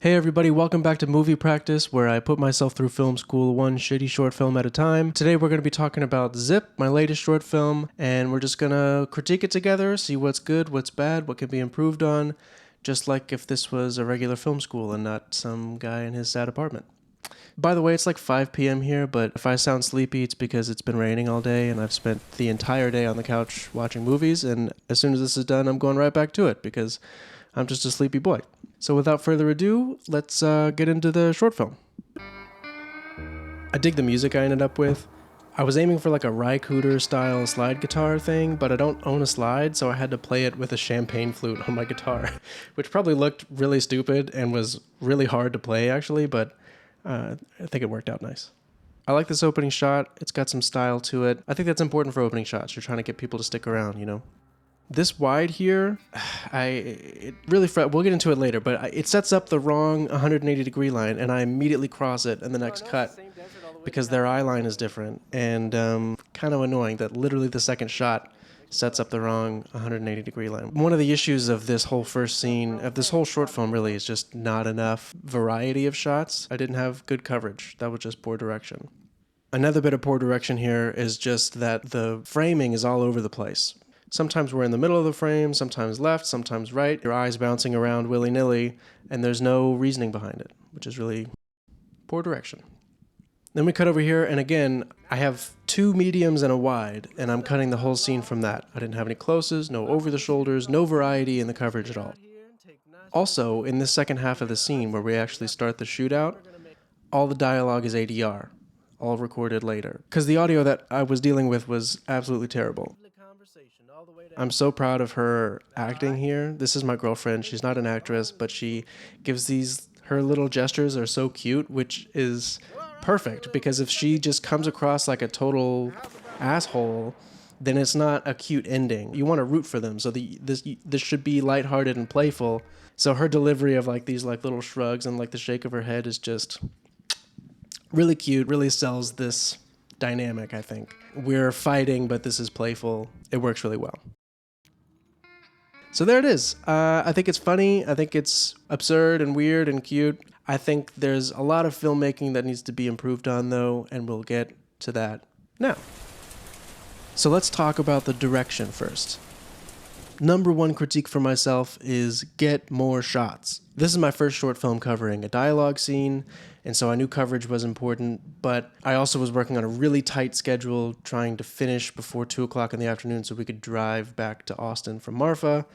Hey everybody, welcome back to Movie Practice, where I put myself through film school one shitty short film at a time. Today we're going to be talking about Zip, my latest short film, and we're just going to critique it together, see what's good, what's bad, what can be improved on, just like if this was a regular film school and not some guy in his sad apartment. By the way, it's like 5 p.m. here, but if I sound sleepy, it's because it's been raining all day and I've spent the entire day on the couch watching movies, and as soon as this is done, I'm going right back to it because I'm just a sleepy boy. So without further ado, let's get into the short film. I dig the music I ended up with. I was aiming for like a Ry Cooder style slide guitar thing, but I don't own a slide, so I had to play it with a champagne flute on my guitar, which probably looked really stupid and was really hard to play actually, but I think it worked out nice. I like this opening shot. It's got some style to it. I think that's important for opening shots. You're trying to get people to stick around, you know? This wide here, it really, we'll get into it later, but it sets up the wrong 180 degree line, and I immediately cross it in the next cut because their eye line is different, and kind of annoying that literally the second shot sets up the wrong 180 degree line. One of the issues of this whole first scene, of this whole short film really, is just not enough variety of shots. I didn't have good coverage. That was just poor direction. Another bit of poor direction here is just that the framing is all over the place. Sometimes we're in the middle of the frame, sometimes left, sometimes right. Your eyes bouncing around willy-nilly, and there's no reasoning behind it, which is really poor direction. Then we cut over here, and again, I have two mediums and a wide, and I'm cutting the whole scene from that. I didn't have any closes, no over-the-shoulders, no variety in the coverage at all. Also, in this second half of the scene where we actually start the shootout, all the dialogue is ADR, all recorded later, because the audio that I was dealing with was absolutely terrible. I'm so proud of her acting here. This is my girlfriend. She's not an actress, but she gives her little gestures are so cute, which is perfect because if she just comes across like a total asshole, then it's not a cute ending. You want to root for them. So this should be lighthearted and playful. So her delivery of like these like little shrugs and like the shake of her head is just really cute, really sells this dynamic, I think. We're fighting, but this is playful. It works really well. So there it is. I think it's funny. I think it's absurd and weird and cute. I think there's a lot of filmmaking that needs to be improved on, though, and we'll get to that now. So let's talk about the direction first. Number one critique for myself is get more shots. This is my first short film covering a dialogue scene, and so I knew coverage was important, but I also was working on a really tight schedule, trying to finish before 2 o'clock in the afternoon so we could drive back to Austin from Marfa.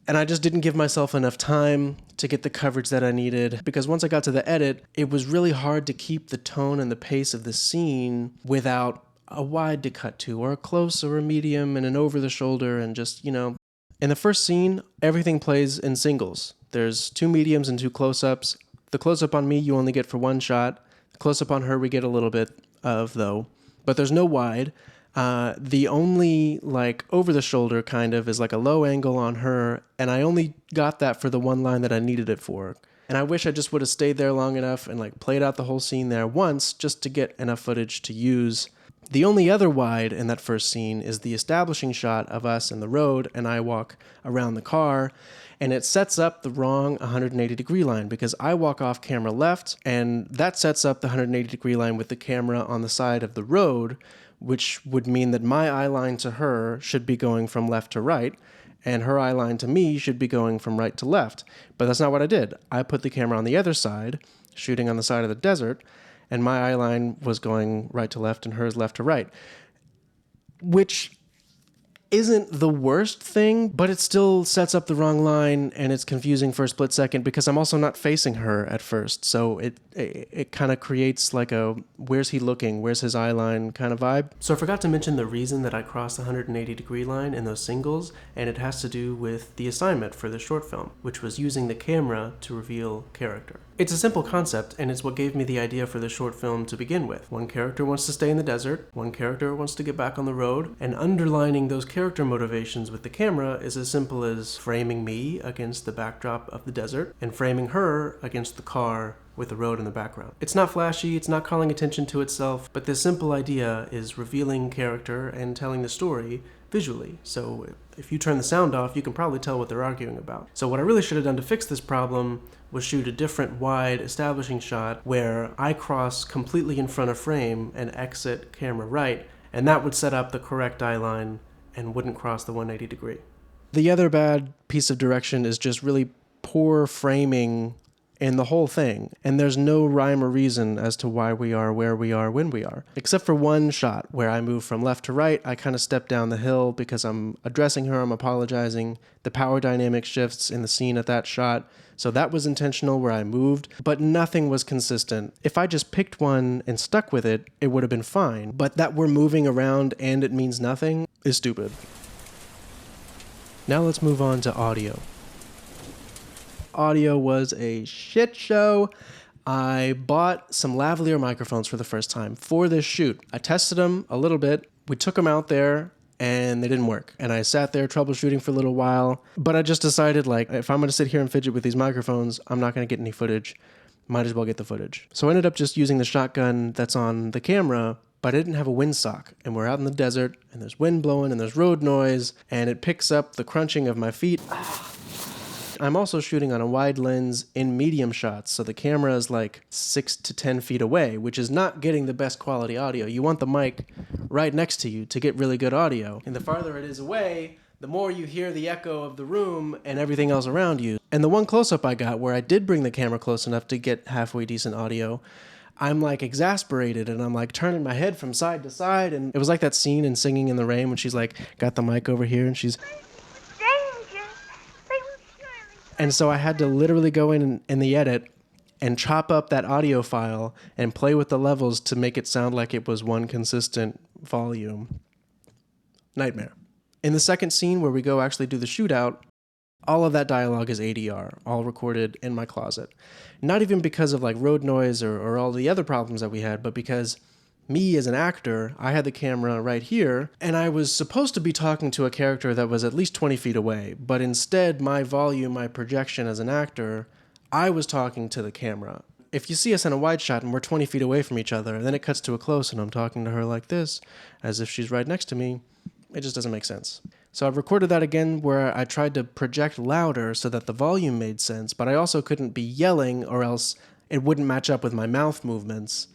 And I just didn't give myself enough time to get the coverage that I needed, because once I got to the edit, it was really hard to keep the tone and the pace of the scene without a wide to cut to, or a close, or a medium, and an over-the-shoulder, and just, you know. In the first scene, everything plays in singles. There's 2 mediums and 2 close-ups. The close-up on me you only get for 1 shot. The close-up on her we get a little bit of, though. But there's no wide. The only, like, over-the-shoulder kind of is like a low angle on her, and I only got that for the one line that I needed it for. And I wish I just would have stayed there long enough and, like, played out the whole scene there once just to get enough footage to use. The only other wide in that first scene is the establishing shot of us in the road, and I walk around the car, and it sets up the wrong 180 degree line because I walk off camera left, and that sets up the 180 degree line with the camera on the side of the road, which would mean that my eye line to her should be going from left to right, and her eye line to me should be going from right to left. But that's not what I did. I put the camera on the other side, shooting on the side of the desert, and my eye line was going right to left and hers left to right, which isn't the worst thing, but it still sets up the wrong line, and it's confusing for a split second because I'm also not facing her at first, so it kind of creates like a where's he looking, where's his eye line kind of vibe. So I forgot to mention the reason that I crossed the 180 degree line in those singles, and it has to do with the assignment for the short film, which was using the camera to reveal character. It's a simple concept, and it's what gave me the idea for the short film to begin with. One character wants to stay in the desert, one character wants to get back on the road, and underlining those character motivations with the camera is as simple as framing me against the backdrop of the desert and framing her against the car with the road in the background. It's not flashy, it's not calling attention to itself, but this simple idea is revealing character and telling the story visually. So if you turn the sound off, you can probably tell what they're arguing about. So what I really should have done to fix this problem was shoot a different wide establishing shot where I cross completely in front of frame and exit camera right, and that would set up the correct eye line and wouldn't cross the 180 degree. The other bad piece of direction is just really poor framing in the whole thing, and there's no rhyme or reason as to why we are where we are when we are. Except for one shot where I move from left to right, I kind of step down the hill because I'm addressing her, I'm apologizing. The power dynamic shifts in the scene at that shot, so that was intentional where I moved, but nothing was consistent. If I just picked one and stuck with it, it would have been fine, but that we're moving around and it means nothing is stupid. Now let's move on to audio. Audio was a shit show. I bought some lavalier microphones for the first time for this shoot. I tested them a little bit. We took them out there and they didn't work. And I sat there troubleshooting for a little while, but I just decided, like, if I'm going to sit here and fidget with these microphones, I'm not going to get any footage. Might as well get the footage. So I ended up just using the shotgun that's on the camera, but I didn't have a windsock. And we're out in the desert and there's wind blowing and there's road noise and it picks up the crunching of my feet. I'm also shooting on a wide lens in medium shots, so the camera is like 6 to 10 feet away, which is not getting the best quality audio. You want the mic right next to you to get really good audio. And the farther it is away, the more you hear the echo of the room and everything else around you. And the one close-up I got where I did bring the camera close enough to get halfway decent audio, I'm like exasperated and I'm like turning my head from side to side. And it was like that scene in Singing in the Rain when she's like got the mic over here and she's... And so I had to literally go in the edit and chop up that audio file and play with the levels to make it sound like it was one consistent volume. Nightmare. In the second scene where we go actually do the shootout, all of that dialogue is ADR, all recorded in my closet. Not even because of like road noise or all the other problems that we had, but because me as an actor, I had the camera right here, and I was supposed to be talking to a character that was at least 20 feet away, but instead my volume, my projection as an actor, I was talking to the camera. If you see us in a wide shot and we're 20 feet away from each other, and then it cuts to a close and I'm talking to her like this, as if she's right next to me, it just doesn't make sense. So I've recorded that again where I tried to project louder so that the volume made sense, but I also couldn't be yelling or else it wouldn't match up with my mouth movements.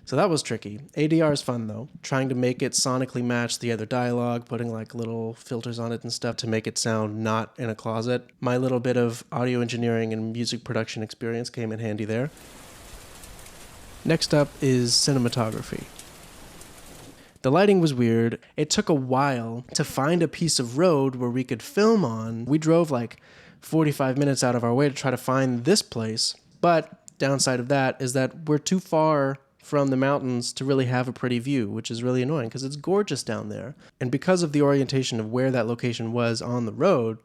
So that was tricky. ADR is fun though, trying to make it sonically match the other dialogue, putting like little filters on it and stuff to make it sound not in a closet. My little bit of audio engineering and music production experience came in handy there. Next up is cinematography. The lighting was weird. It took a while to find a piece of road where we could film on. We drove like 45 minutes out of our way to try to find this place, but downside of that is that we're too far from the mountains to really have a pretty view, which is really annoying because it's gorgeous down there. And because of the orientation of where that location was on the road,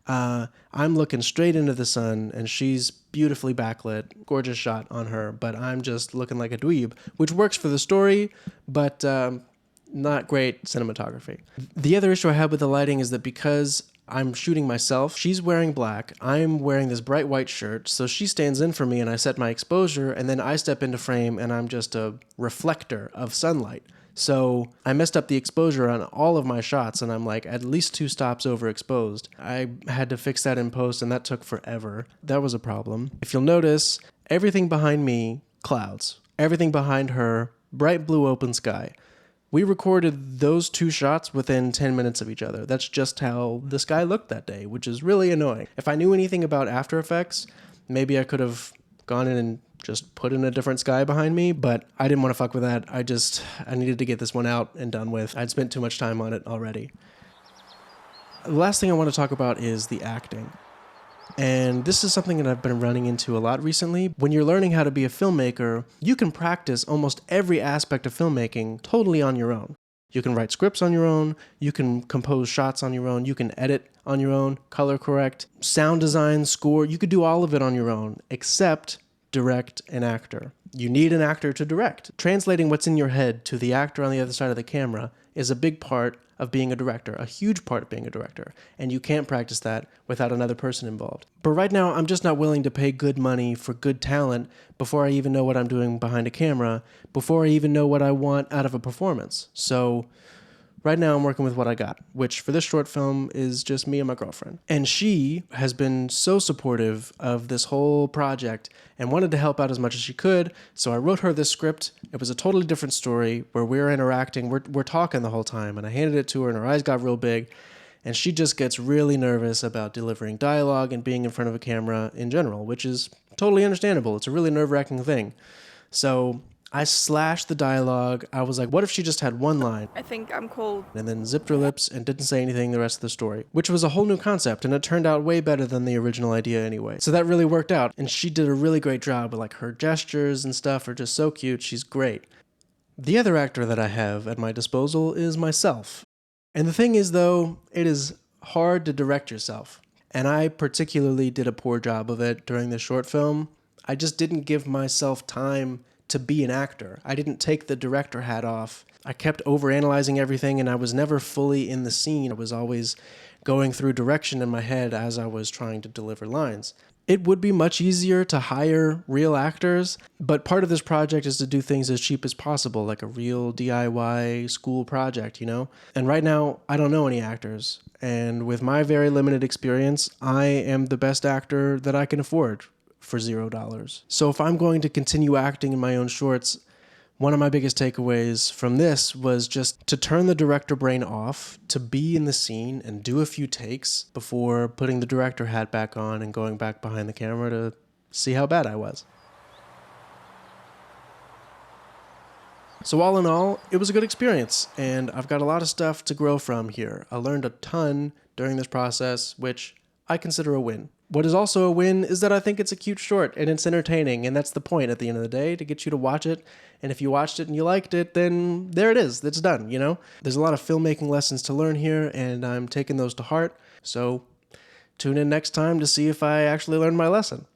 I'm looking straight into the sun and she's beautifully backlit, gorgeous shot on her, but I'm just looking like a dweeb, which works for the story, but not great cinematography. The other issue I had with the lighting is that because I'm shooting myself, she's wearing black, I'm wearing this bright white shirt, so she stands in for me and I set my exposure, and then I step into frame and I'm just a reflector of sunlight. So I messed up the exposure on all of my shots and I'm like at least 2 stops overexposed. I had to fix that in post and that took forever. That was a problem. If you'll notice, everything behind me, clouds. Everything behind her, bright blue open sky. We recorded those 2 shots within 10 minutes of each other. That's just how the sky looked that day, which is really annoying. If I knew anything about After Effects, maybe I could have gone in and just put in a different sky behind me, but I didn't want to fuck with that. I needed to get this one out and done with. I'd spent too much time on it already. The last thing I want to talk about is the acting. And this is something that I've been running into a lot recently. When you're learning how to be a filmmaker, you can practice almost every aspect of filmmaking totally on your own. You can write scripts on your own, you can compose shots on your own, you can edit on your own, color correct, sound design, score, you could do all of it on your own, except direct an actor. You need an actor to direct. Translating what's in your head to the actor on the other side of the camera is a big part of being a director, a huge part of being a director, and you can't practice that without another person involved. But right now, I'm just not willing to pay good money for good talent before I even know what I'm doing behind a camera, before I even know what I want out of a performance. So right now I'm working with what I got, which for this short film is just me and my girlfriend. And she has been so supportive of this whole project and wanted to help out as much as she could. So I wrote her this script. It was a totally different story where we're interacting, we're talking the whole time, and I handed it to her and her eyes got real big. And she just gets really nervous about delivering dialogue and being in front of a camera in general, which is totally understandable. It's a really nerve-wracking thing. So I slashed the dialogue. I was like, what if she just had one line? I think I'm cold. And then zipped her lips and didn't say anything the rest of the story, which was a whole new concept, and it turned out way better than the original idea anyway. So that really worked out, and she did a really great job. Like, her gestures and stuff are just so cute. She's great. The other actor that I have at my disposal is myself. And the thing is, though, it is hard to direct yourself. And I particularly did a poor job of it during this short film. I just didn't give myself time to be an actor. I didn't take the director hat off. I kept overanalyzing everything, and I was never fully in the scene. I was always going through direction in my head as I was trying to deliver lines. It would be much easier to hire real actors, but part of this project is to do things as cheap as possible, like a real DIY school project, you know? And right now, I don't know any actors. And with my very limited experience, I am the best actor that I can afford for $0. So if I'm going to continue acting in my own shorts, one of my biggest takeaways from this was just to turn the director brain off, to be in the scene and do a few takes before putting the director hat back on and going back behind the camera to see how bad I was. So all in all, it was a good experience, and I've got a lot of stuff to grow from here. I learned a ton during this process, which I consider a win. What is also a win is that I think it's a cute short and it's entertaining, and that's the point at the end of the day, to get you to watch it. And if you watched it and you liked it, then there it is. It's done, you know? There's a lot of filmmaking lessons to learn here, and I'm taking those to heart. So tune in next time to see if I actually learned my lesson.